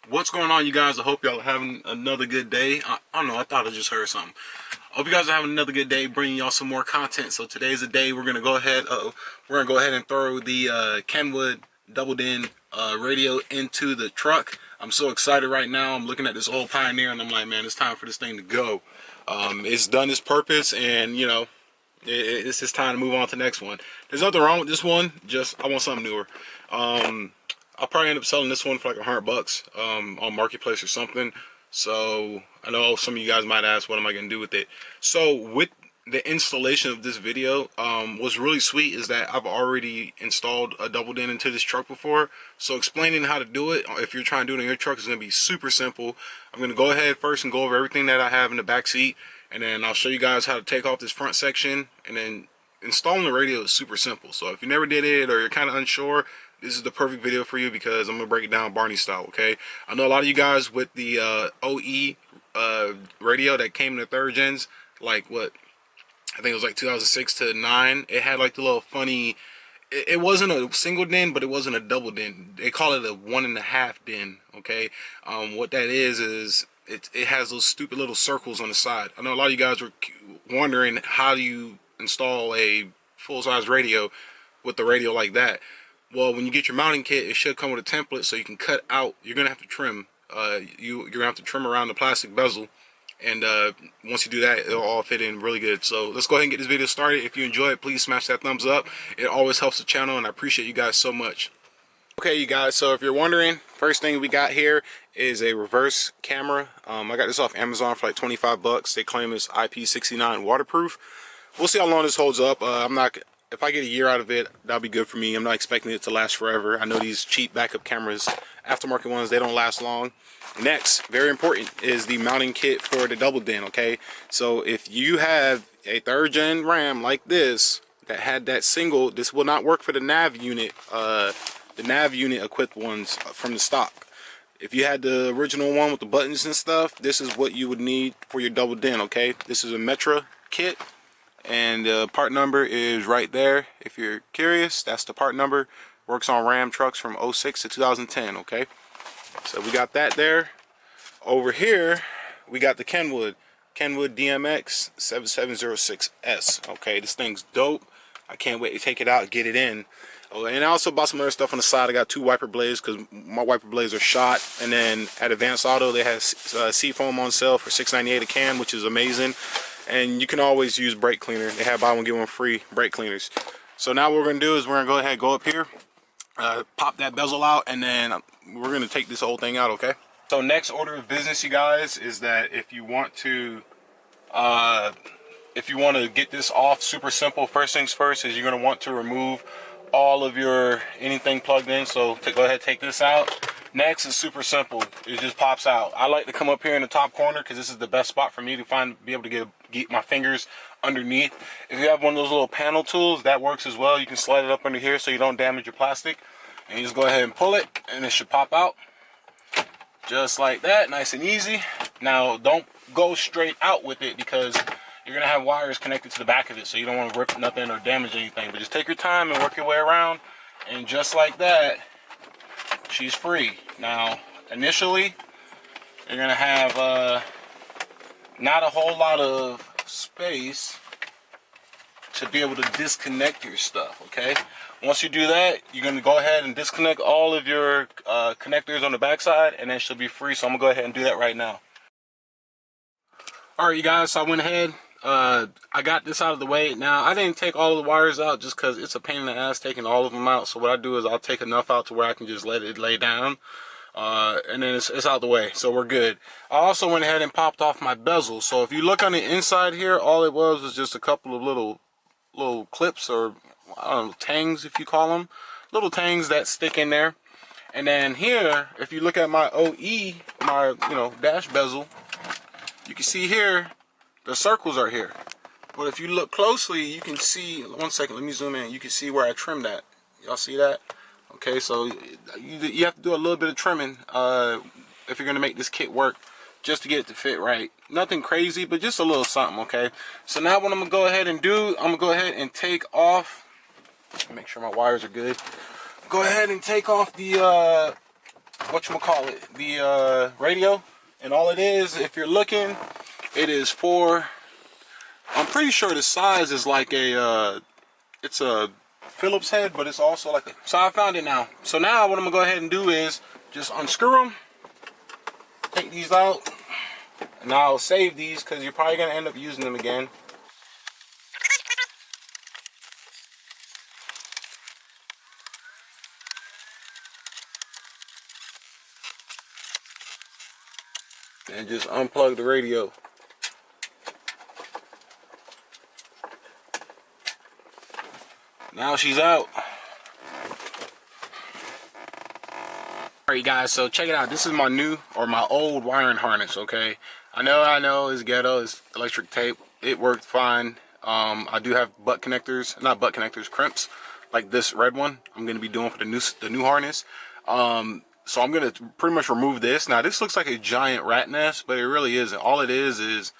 What's going on, you guys? I hope y'all are having another good day. I don't know, I thought I just heard something. I hope you guys are having another good day, bringing y'all some more content. So today's the day we're gonna go ahead and throw the Kenwood double din radio into the truck. I'm so excited right now. I'm looking at this old Pioneer and I'm like, man, it's time for this thing to go. It's done its purpose, and you know, it's just time to move on to the next one. There's nothing wrong with this one, just I want something newer. I'll probably end up selling this one for like $100 on Marketplace or something. So I know some of you guys might ask, what am I going to do with it? So with the installation of this video, what's really sweet is that I've already installed a double din into this truck before. So explaining how to do it, if you're trying to do it in your truck, is going to be super simple. I'm going to go ahead first and go over everything that I have in the back seat, and then I'll show you guys how to take off this front section. And then installing the radio is super simple. So if you never did it or you're kind of unsure, this is the perfect video for you, because I'm going to break it down Barney style, okay? I know a lot of you guys with the OE radio that came in the third gens, like what, I think it was like 2006 to 9. It had like the little funny, it wasn't a single din, but it wasn't a double din. They call it a 1.5 din, okay? What that is it has those stupid little circles on the side. I know a lot of you guys were wondering, how do you install a full-size radio with the radio like that? Well, when you get your mounting kit, it should come with a template so you can cut out. You're gonna have to trim. You're gonna have to trim around the plastic bezel, and once you do that, it'll all fit in really good. So let's go ahead and get this video started. If you enjoy it, please smash that thumbs up. It always helps the channel, and I appreciate you guys so much. Okay, you guys. So if you're wondering, first thing we got here is a reverse camera. I got this off Amazon for like 25 bucks. They claim it's IP69 waterproof. We'll see how long this holds up. If I get a year out of it, that'll be good for me. I'm not expecting it to last forever. I know these cheap backup cameras, aftermarket ones, they don't last long. Next, very important, is the mounting kit for the double din, okay? So if you have a third gen RAM like this that had that single, this will not work for the nav unit equipped ones from the stock. If you had the original one with the buttons and stuff, this is what you would need for your double din, okay? This is a Metra kit, and the part number is right there. If you're curious, that's the part number. Works on Ram trucks from 06 to 2010, okay? So we got that there. Over here, we got the Kenwood DMX 7706S, okay? This thing's dope. I can't wait to take it out, get it in. Oh, and I also bought some other stuff on the side. I got 2 wiper blades because my wiper blades are shot. And then at Advanced Auto, they have seafoam on sale for $6.98 a can, which is amazing. And you can always use brake cleaner. They have buy one get one free brake cleaners. So now what we're gonna do is we're gonna go ahead and go up here, pop that bezel out, and then we're gonna take this whole thing out, okay? So next order of business, you guys, is that if you want to get this off, super simple. First things first is you're gonna want to remove all of your anything plugged in. So go ahead, take this out. Next is super simple. It just pops out. I like to come up here in the top corner because this is the best spot for me to be able to get my fingers underneath. If you have one of those little panel tools, that works as well. You can slide it up under here so you don't damage your plastic. And you just go ahead and pull it, and it should pop out. Just like that, nice and easy. Now, don't go straight out with it because you're gonna have wires connected to the back of it, so you don't want to rip nothing or damage anything. But just take your time and work your way around, and just like that, she's free. Now, initially, you're gonna have not a whole lot of space to be able to disconnect your stuff, okay? Once you do that, you're gonna go ahead and disconnect all of your connectors on the back side, and then she'll be free. So I'm gonna go ahead and do that right now. All right, you guys, so I went ahead, I got this out of the way. Now, I didn't take all of the wires out just because it's a pain in the ass taking all of them out. So what I do is I'll take enough out to where I can just let it lay down, and then it's out of the way, so we're good. I also went ahead and popped off my bezel. So if you look on the inside here, all it was just a couple of little clips, or I don't know, tangs if you call them, little tangs that stick in there. And then here, if you look at my OE, my dash bezel, you can see here the circles are here. But if you look closely, you can see, one second, let me zoom in. You can see where I trimmed that. Y'all see that? Okay, so you have to do a little bit of trimming if you're gonna make this kit work, just to get it to fit right. Nothing crazy, but just a little something, okay? So now what I'm gonna go ahead and do, I'm gonna go ahead and take off, make sure my wires are good. Go ahead and take off the whatchamacallit, the radio. And all it is, if you're looking, it is for, I'm pretty sure the size is like a, it's a Phillips head, but it's also like a, so I found it now. So now what I'm gonna go ahead and do is just unscrew them, take these out, and I'll save these because you're probably gonna end up using them again. And just unplug the radio. Now she's out. Alright guys, so check it out. This is my new, or my old wiring harness, okay? I know it's ghetto, it's electric tape. It worked fine. I do have butt connectors, not butt connectors, crimps, like this red one I'm gonna be doing for the new harness. So I'm gonna pretty much remove this. Now this looks like a giant rat nest, but it really isn't. All it is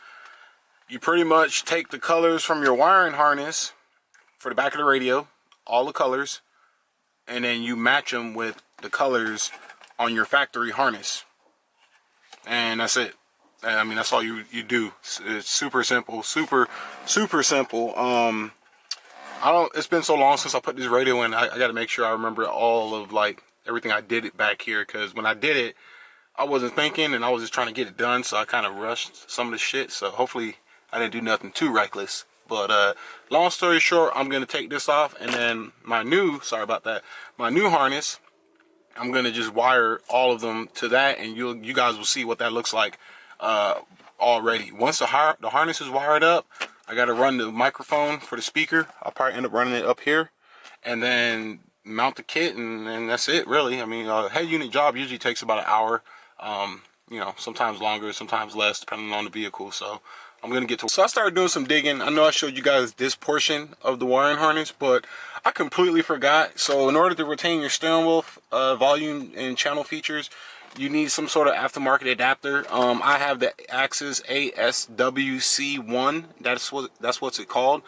you pretty much take the colors from your wiring harness for the back of the radio, all the colors, and then you match them with the colors on your factory harness, and that's it. I mean, that's all you do. It's super simple, super simple. It's been so long since I put this radio in. I got to make sure I remember all of like everything I did it back here, because when I did it, I wasn't thinking and I was just trying to get it done, so I kind of rushed some of the shit. So hopefully I didn't do nothing too reckless. But long story short, I'm gonna take this off, and then my new harness, I'm gonna just wire all of them to that, and you guys will see what that looks like already. Once the harness is wired up, I gotta run the microphone for the speaker. I'll probably end up running it up here, and then mount the kit, and that's it really. I mean, a head unit job usually takes about an hour, you know, sometimes longer, sometimes less, depending on the vehicle. So I'm gonna get to. So I started doing some digging. I know I showed you guys this portion of the wiring harness, but I completely forgot. So in order to retain your steering wheel volume and channel features, you need some sort of aftermarket adapter. I have the Axis ASWC1. That's what's it called.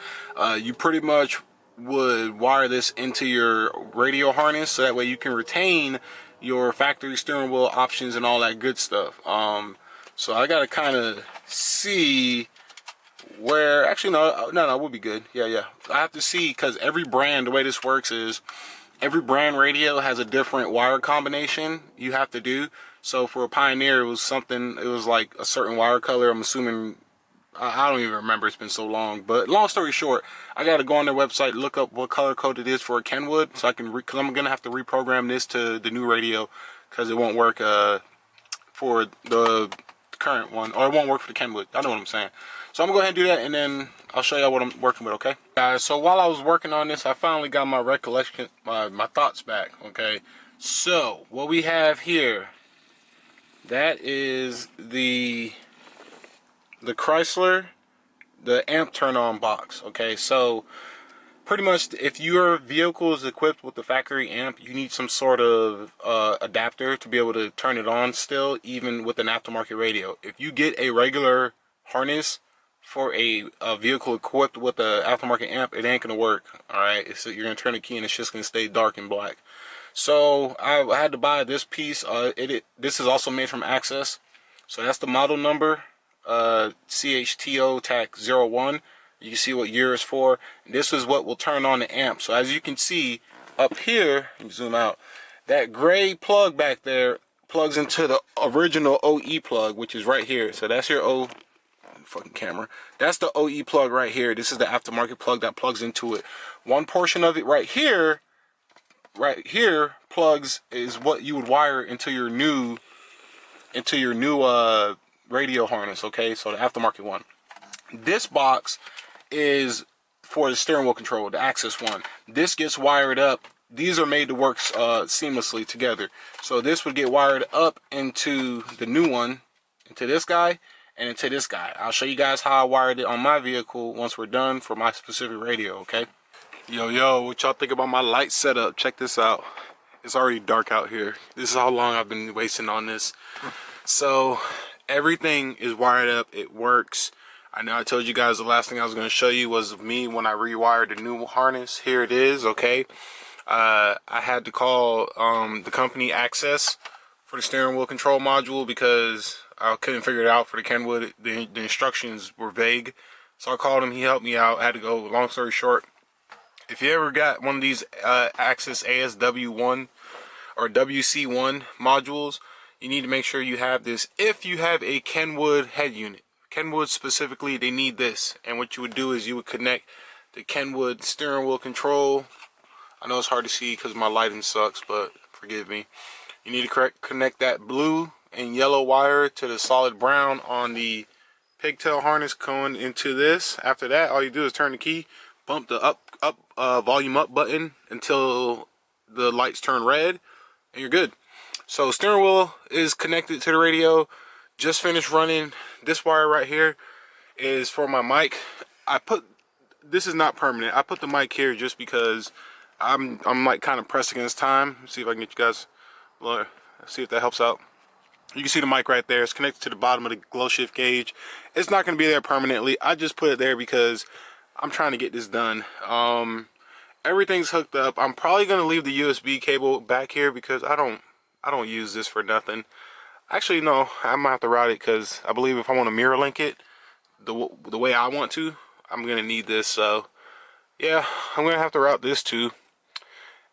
You pretty much would wire this into your radio harness, so that way you can retain your factory steering wheel options and all that good stuff. So I gotta kind of see where, actually no, it would be good. Yeah. I have to see, because every brand, the way this works is every brand radio has a different wire combination you have to do. So for a Pioneer, it was like a certain wire color. I'm assuming, I don't even remember, it's been so long. But long story short, I got to go on their website, look up what color code it is for a Kenwood, so I can, because I'm going to have to reprogram this to the new radio, because it won't work for the current one, or it won't work for the Kenwood. I know what I'm saying. So I'm going to go ahead and do that, and then I'll show you what I'm working with, okay? Guys, so while I was working on this, I finally got my recollection, my thoughts back, okay? So, what we have here, that is the Chrysler, the amp turn-on box, okay? So, pretty much, if your vehicle is equipped with the factory amp, you need some sort of adapter to be able to turn it on still, even with an aftermarket radio. If you get a regular harness for a vehicle equipped with an aftermarket amp, it ain't gonna work. All right, you're gonna turn the key and it's just gonna stay dark and black. So I had to buy this piece. This is also made from Access. So that's the model number, CHTO TAC 01. You can see what year it's for. This is what will turn on the amp. So as you can see up here, let me zoom out, that gray plug back there plugs into the original OE plug, which is right here. So that's your fucking camera. That's the OE plug right here. This is the aftermarket plug that plugs into it. One portion of it right here plugs is what you would wire into your new radio harness, okay? So the aftermarket one. This box is for the steering wheel control, the Axis one. This gets wired up. These are made to work seamlessly together. So this would get wired up into the new one, into this guy, and into this guy. I'll show you guys how I wired it on my vehicle once we're done for my specific radio, okay? Yo, what y'all think about my light setup? Check this out. It's already dark out here. This is how long I've been wasting on this. So everything is wired up. It works. I know I told you guys the last thing I was going to show you was of me when I rewired the new harness. Here it is, okay? I had to call the company Access for the steering wheel control module because I couldn't figure it out for the Kenwood. The instructions were vague, so I called him. He helped me out. I had to go. Long story short, if you ever got one of these Axis ASW1 or WC1 modules, you need to make sure you have this. If you have a Kenwood head unit, Kenwood specifically, they need this. And what you would do is you would connect the Kenwood steering wheel control. I know it's hard to see because my lighting sucks, but forgive me. You need to connect that blue and yellow wire to the solid brown on the pigtail harness going into this. After that, all you do is turn the key, bump the volume up button until the lights turn red, and you're good. So steering wheel is connected to the radio. Just finished running. This wire right here is for my mic. This is not permanent. I put the mic here just because I'm like kind of pressed against time. Let's see if I can get you guys, see if that helps out. You can see the mic right there. It's connected to the bottom of the glow shift gauge. It's not going to be there permanently. I just put it there because I'm trying to get this done. Everything's hooked up. I'm probably going to leave the USB cable back here because I don't use this for nothing. Actually, no, I might have to route it because I believe if I want to mirror link it the way I want to, I'm going to need this. So, yeah, I'm going to have to route this too.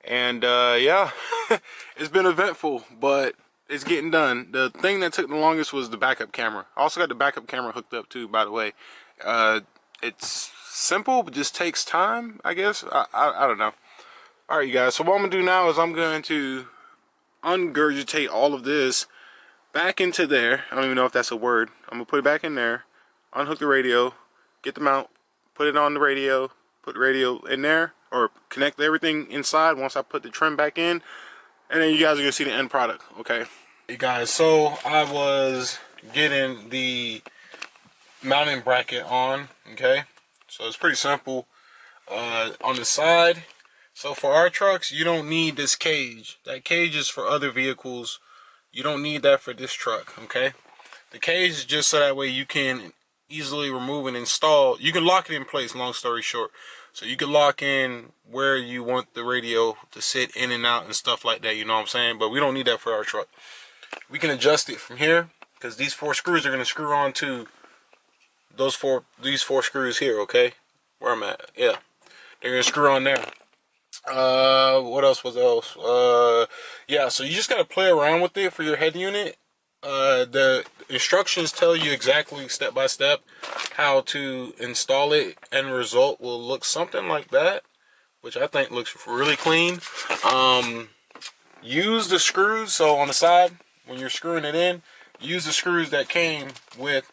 And, yeah, it's been eventful, but it's getting done. The thing that took the longest was the backup camera. I also got the backup camera hooked up too, by the way. It's simple, but just takes time, I guess. I don't know. All right, you guys. So what I'm going to do now is I'm going to ungurgitate all of this back into there. I don't even know if that's a word. I'm going to put it back in there, unhook the radio, get the mount, put it on the radio, put the radio in there, or connect everything inside once I put the trim back in, and then you guys are going to see the end product, okay? Hey guys, so I was getting the mounting bracket on, okay? So it's pretty simple. On the side, so for our trucks, you don't need this cage. That cage is for other vehicles. You don't need that for this truck, okay? The cage is just so that way you can easily remove and install. You can lock it in place, long story short. So you can lock in where you want the radio to sit in and out and stuff like that, you know what I'm saying? But we don't need that for our truck. We can adjust it from here because these 4 screws are going to screw on to these four screws here, okay? Where I'm at, yeah. They're going to screw on there. What else was else? Yeah, so you just got to play around with it for your head unit. The instructions tell you exactly step by step how to install it. End result will look something like that, which I think looks really clean. Use the screws, so on the side when you're screwing it in, use the screws that came with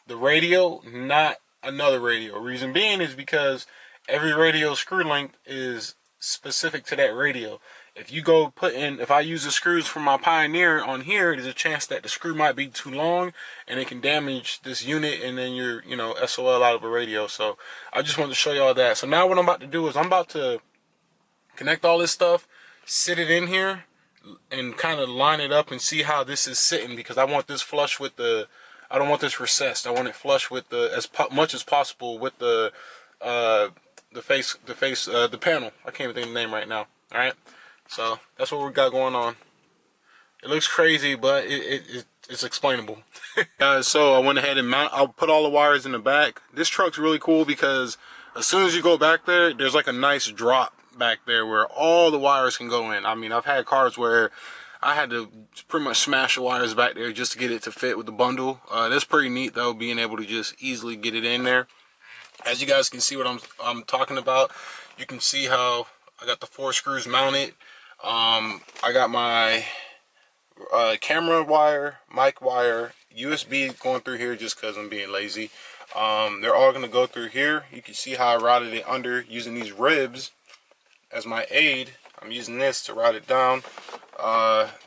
the radio, not another radio. Reason being is because every radio screw length is specific to that radio. If you go if I use the screws from my Pioneer on here, there's a chance that the screw might be too long and it can damage this unit, and then you're, SOL out of a radio. So I just wanted to show y'all that. So now what I'm about to do is I'm about to connect all this stuff, sit it in here, and kind of line it up and see how this is sitting, because I want this flush with I don't want this recessed. I want it flush with as much as possible with the panel. I can't even think of the name right now. All right. So that's what we got going on. It looks crazy, but it's explainable. Guys, so I went ahead and I'll put all the wires in the back. This truck's really cool because as soon as you go back there, there's like a nice drop back there where all the wires can go in. I mean, I've had cars where I had to pretty much smash the wires back there just to get it to fit with the bundle. That's pretty neat though, being able to just easily get it in there. As you guys can see what I'm talking about, you can see how I got the 4 screws mounted. I got my camera wire, mic wire, USB going through here just because I'm being lazy. They're all going to go through here. You can see how I routed it under using these ribs as my aid. I'm using this to route it down.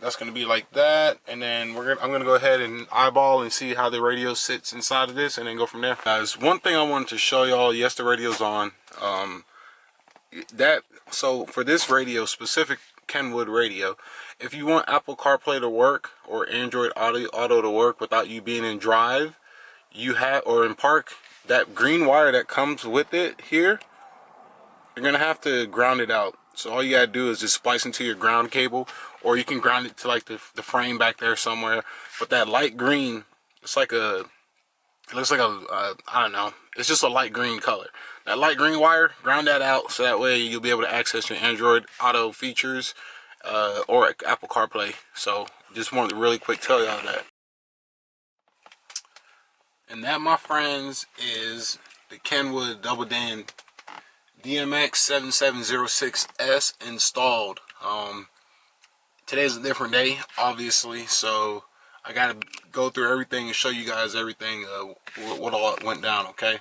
That's going to be like that, and then I'm going to go ahead and eyeball and see how the radio sits inside of this, and then go from there. Guys, one thing I wanted to show y'all, yes, the radio's on. So for this radio, specific Kenwood radio, if you want Apple CarPlay to work or Android Auto to work without you being in drive, or in park, that green wire that comes with it here, you're gonna have to ground it out. So all you gotta do is just splice into your ground cable, or you can ground it to like the frame back there somewhere. But that light green, it's like a, it looks like a, I don't know, it's just a light green color. That light green wire, ground that out so that way you'll be able to access your Android Auto features or Apple CarPlay. So just wanted to really quick tell y'all that. And that, my friends, is the Kenwood Double DIN DMX 7706S installed. Today's a different day, obviously, so I gotta go through everything and show you guys everything, what all went down, okay?